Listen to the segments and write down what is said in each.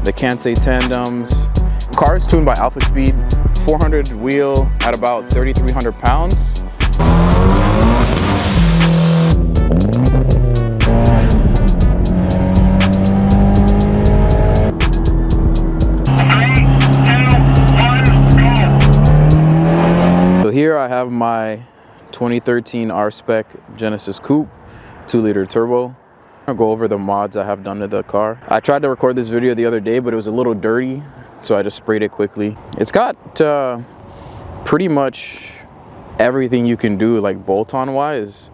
the Kansei tandems. Car is tuned by Alpha Speed, 400 wheel at about 3,300 pounds. So here I have my 2013 R-Spec Genesis Coupe, 2-liter turbo. I'll go over the mods I have done to the car. I tried to record this video the other day, but it was a little dirty, so I just sprayed it quickly. It's got pretty much everything you can do, like bolt-on wise,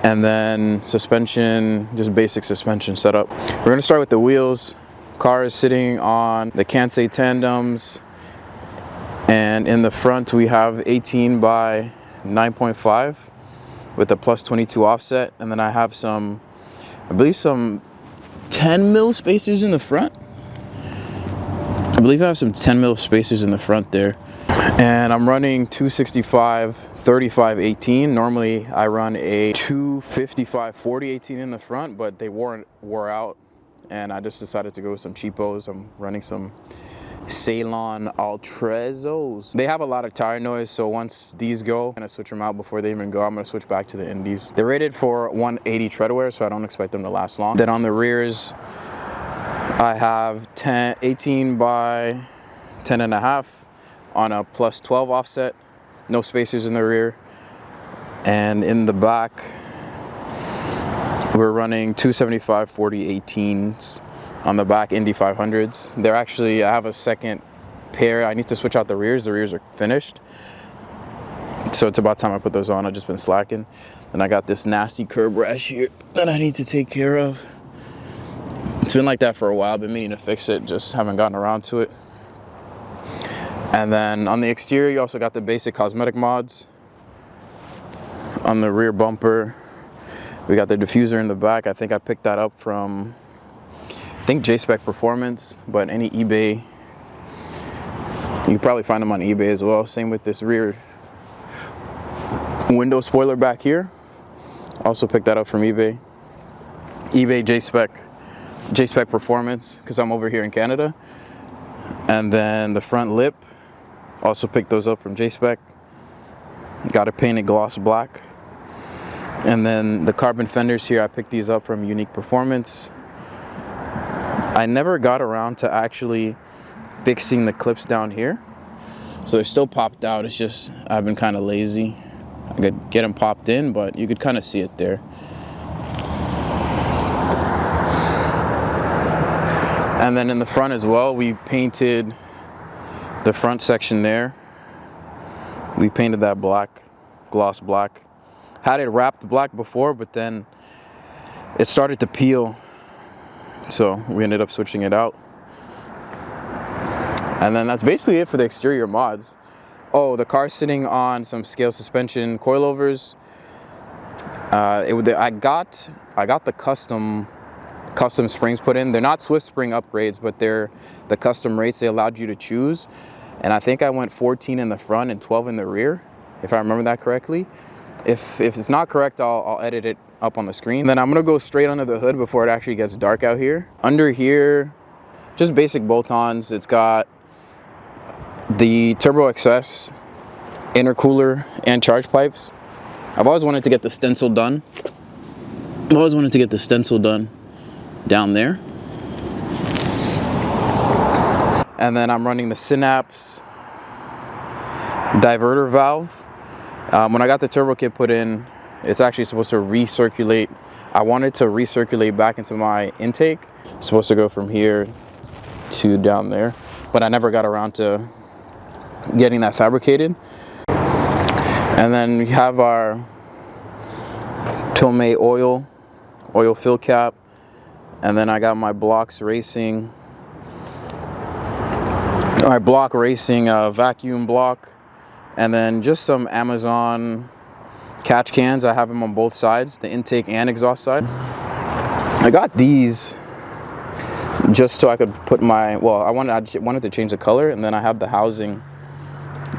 and then suspension, just basic suspension setup. We're gonna start with the wheels. Car is sitting on the Kansei tandems, and in the front we have 18 by 9.5 with a plus 22 offset, and then I have some, I believe some 10 mil spacers in the front. I believe I have some 10 mil spacers in the front there. And I'm running 265 35 18. Normally I run a 255 40 18 in the front, but they wore out, and I just decided to go with some cheapos. I'm running some Ceylon Altrezos. They have a lot of tire noise, so once these go, I'm gonna switch them out before they even go. I'm gonna switch back to the Indies. They're rated for 180 tread wear, so I don't expect them to last long. Then on the rears, I have 18 by 10.5 on a plus 12 offset, no spacers in the rear. And in the back, we're running 275 40 18s on the back, Indy 500s. They're actually, I have a second pair. I need to switch out the rears. The rears are finished, so it's about time I put those on. I've just been slacking. And I got this nasty curb rash here that I need to take care of. It's been like that for a while. I've been meaning to fix it, just haven't gotten around to it. And then on the exterior, you also got the basic cosmetic mods. On the rear bumper, we got the diffuser in the back. I think I picked that up from, I think, J-Spec Performance, but any eBay, you can probably find them on eBay as well. Same with this rear window spoiler back here. Also picked that up from eBay. eBay J-Spec Performance, because I'm over here in Canada. And then the front lip, also picked those up from J-Spec. Got it painted gloss black. And then the carbon fenders here, I picked these up from Unique Performance. I never got around to actually fixing the clips down here, so they're still popped out. It's just I've been kind of lazy. I could get them popped in, but you could kind of see it there. And then in the front as well, we painted the front section there. We painted that black, gloss black. Had it wrapped black before, but then it started to peel, so we ended up switching it out. And then that's basically it for the exterior mods. Oh, the car's sitting on some scale suspension coilovers. I got the custom springs put in. They're not Swift spring upgrades, but they're the custom rates they allowed you to choose. And I think I went 14 in the front and 12 in the rear, if I remember that correctly. If it's not correct, I'll edit it up on the screen. Then I'm gonna go straight under the hood before it actually gets dark out here. Under here, just basic bolt-ons. It's got the Turbo XS intercooler and charge pipes. I've always wanted to get the stencil done. Down there. And then I'm running the Synapse diverter valve. When I got the turbo kit put in, it's actually supposed to recirculate. I wanted to recirculate back into my intake. It's supposed to go from here to down there, but I never got around to getting that fabricated. And then we have our Tomei oil fill cap. And then I got my Block Racing vacuum block. And then just some Amazon catch cans. I have them on both sides, the intake and exhaust side. I got these just so I could put my, I wanted to change the color, and then I have the housing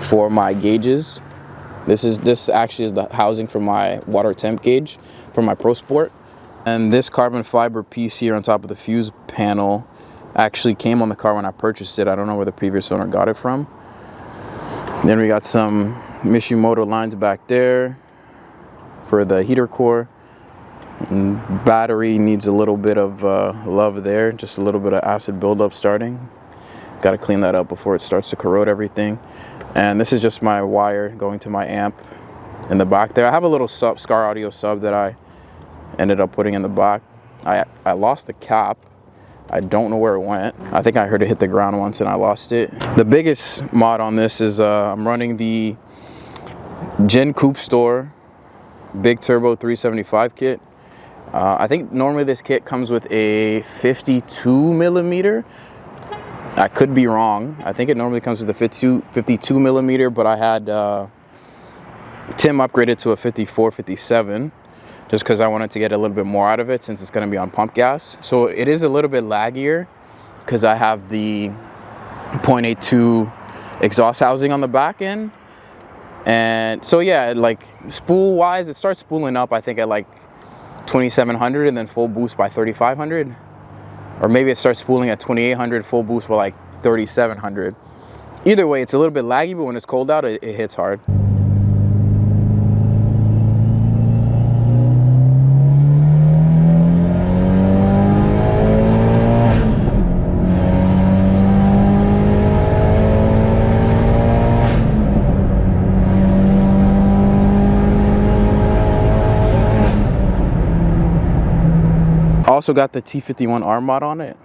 for my gauges. This actually is the housing for my water temp gauge for my Pro Sport. And this carbon fiber piece here on top of the fuse panel actually came on the car when I purchased it. I don't know where the previous owner got it from. Then we got some Mishimoto lines back there for the heater core. And battery needs a little bit of love there, just a little bit of acid buildup starting. Got to clean that up before it starts to corrode everything. And this is just my wire going to my amp in the back there. I have a little Scar Audio sub that I ended up putting in the back. I lost the cap. I don't know where it went. I think I heard it hit the ground once and I lost it. The biggest mod on this is I'm running the Gen Coupe Store Big Turbo 375 kit. I think normally this kit comes with a 52 millimeter. I could be wrong. I think it normally comes with a 52 millimeter, but I had Tim upgraded to a 54, 57. Just because I wanted to get a little bit more out of it since it's going to be on pump gas. So it is a little bit laggier because I have the 0.82 exhaust housing on the back end. And so yeah, like spool wise, it starts spooling up I think at like 2700 and then full boost by 3500. Or maybe it starts spooling at 2800, full boost by like 3700. Either way, it's a little bit laggy, but when it's cold out, it hits hard. Also got the T51R mod on it.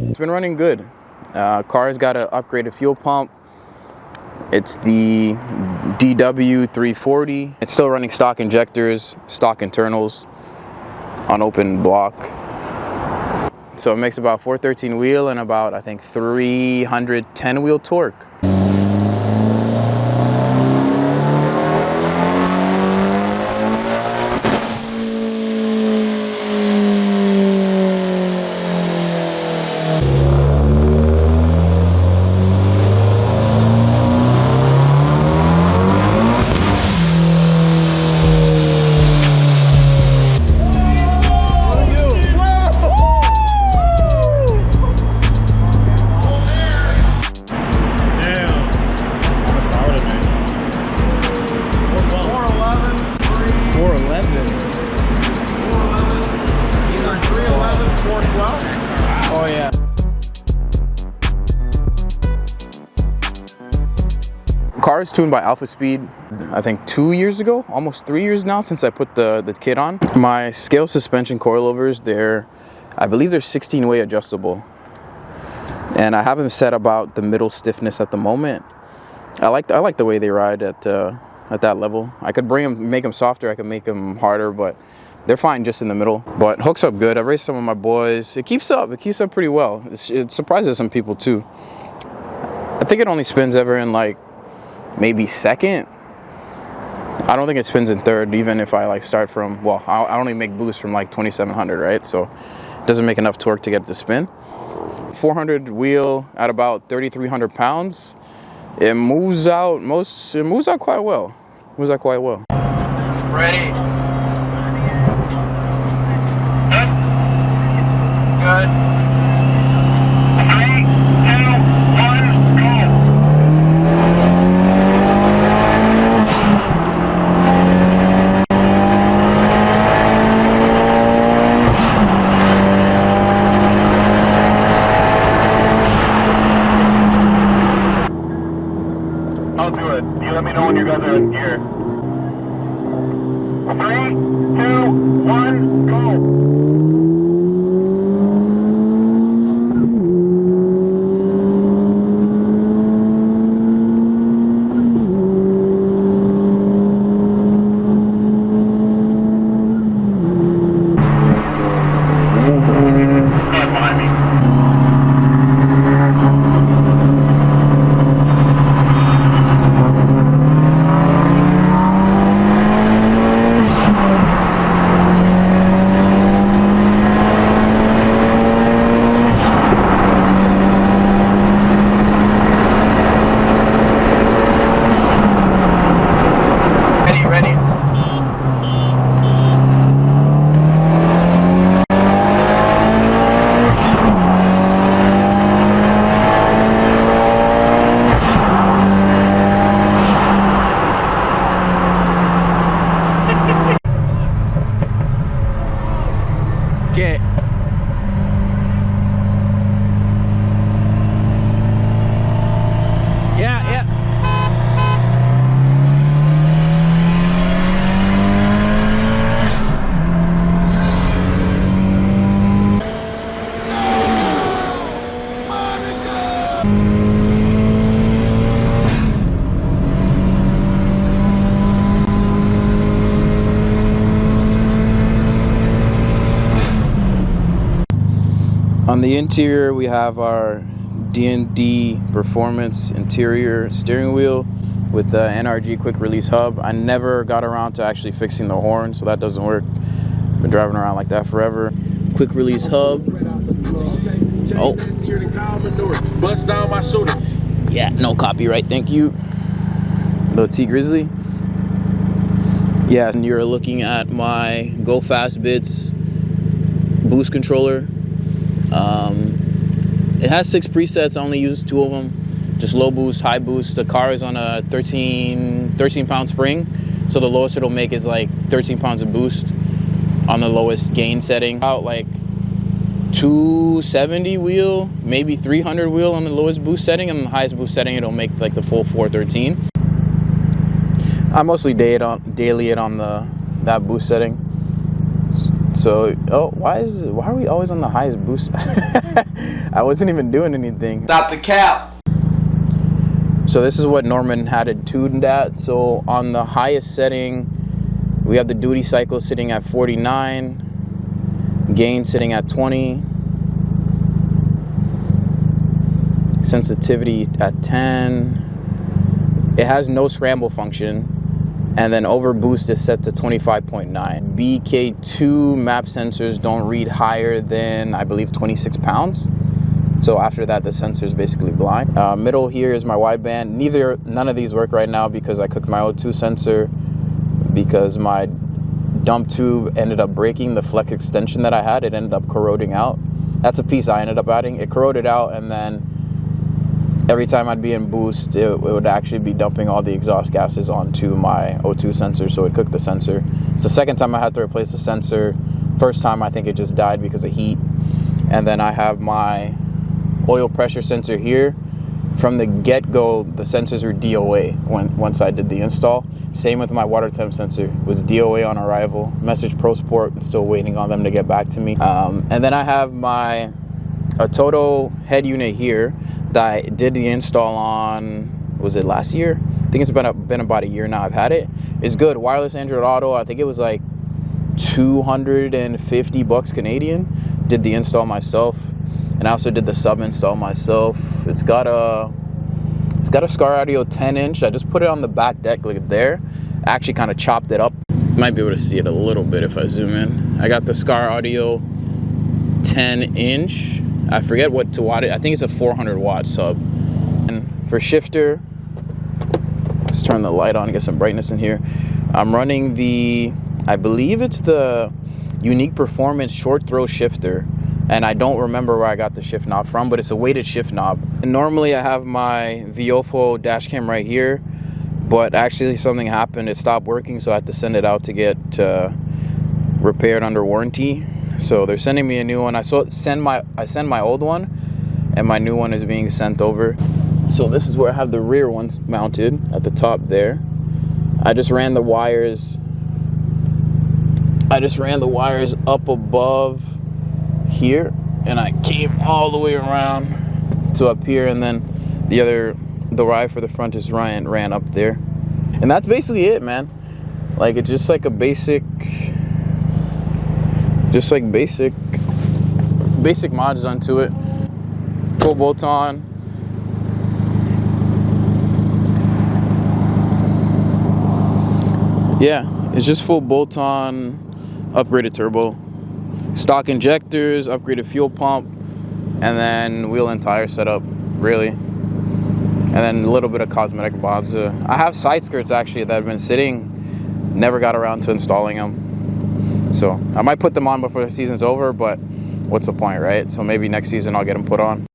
It's been running good. Car's got an upgraded fuel pump. It's the DW340. It's still running stock injectors, stock internals on open block. So it makes about 413 wheel and about, I think, 310 wheel torque. Car is tuned by Alpha Speed, I think 2 years ago, almost 3 years now since I put the kit on. My scale suspension coilovers, I believe they're 16-way adjustable. And I have them set about the middle stiffness at the moment. I like the way they ride at that level. I could make them softer, I could make them harder, but they're fine just in the middle. But hooks up good. I raced some of my boys. It keeps up pretty well. It surprises some people too. I think it only spins ever in like maybe second. I don't think it spins in third, even if I like start from, well, I only make boost from like 2700, right? So it doesn't make enough torque to get it to spin. 400 wheel at about 3,300 pounds. It moves out quite well. Ready. Good. I'll do it. You let me know when you guys are in gear. 3, 2, 1, go! On the interior, we have our D&D Performance interior steering wheel with the NRG quick release hub. I never got around to actually fixing the horn, so that doesn't work. Been driving around like that forever. Quick release hub. Oh. Yeah, no copyright, thank you. Little T Grizzly. Yeah, and you're looking at my Go Fast Bits boost controller. It has 6 presets. I only use 2 of them. Just low boost, high boost. The car is on a 13 pound spring, so the lowest it'll make is like 13 pounds of boost on the lowest gain setting. About like 270 wheel, maybe 300 wheel on the lowest boost setting, and the highest boost setting it'll make like the full 413. I mostly daily it on that boost setting. So, oh, why are we always on the highest boost? I wasn't even doing anything. Stop the cap. So this is what Norman had it tuned at. So on the highest setting, we have the duty cycle sitting at 49, gain sitting at 20, sensitivity at 10. It has no scramble function. And then over boost is set to 25.9. BK2 map sensors don't read higher than, I believe, 26 pounds. So after that, the sensor is basically blind. Middle here is my wideband. None of these work right now because I cooked my O2 sensor because my dump tube ended up breaking. The flex extension that I had, it ended up corroding out. That's a piece I ended up adding. It corroded out, and then every time I'd be in boost, it would actually be dumping all the exhaust gases onto my O2 sensor, so it cooked the sensor. It's the second time I had to replace the sensor. First time, I think it just died because of heat. And then I have my oil pressure sensor here. From the get-go, the sensors were DOA once I did the install. Same with my water temp sensor. It was DOA on arrival. Message ProSport, still waiting on them to get back to me. And then I have a Toto head unit here that I did the install on, was it last year? I think it's been about a year now I've had it. It's good, wireless Android Auto. I think it was like 250 bucks Canadian. Did the install myself, and I also did the sub install myself. It's got a Scar Audio 10-inch. I just put it on the back deck like there. I actually kind of chopped it up. Might be able to see it a little bit if I zoom in. I got the Scar Audio 10-inch. I forget what to watt it. I think it's a 400 watt sub. And for shifter, let's turn the light on and get some brightness in here. I'm running I believe it's the Unique Performance short throw shifter. And I don't remember where I got the shift knob from, but it's a weighted shift knob. And normally I have my Viofo dash cam right here, but actually something happened. It stopped working, so I had to send it out to get repaired under warranty. So they're sending me a new one. I send my old one, and my new one is being sent over. So this is where I have the rear ones mounted at the top there. I just ran the wires up above here, and I came all the way around to up here, and then the wire for the front is ran up there. And that's basically it, man. Like, it's just like a basic mods onto it. Full bolt on. Yeah, it's just full bolt on, upgraded turbo, stock injectors, upgraded fuel pump, and then wheel and tire setup, really. And then a little bit of cosmetic mods. I have side skirts actually that have been sitting, never got around to installing them. So I might put them on before the season's over, but what's the point, right? So maybe next season I'll get them put on.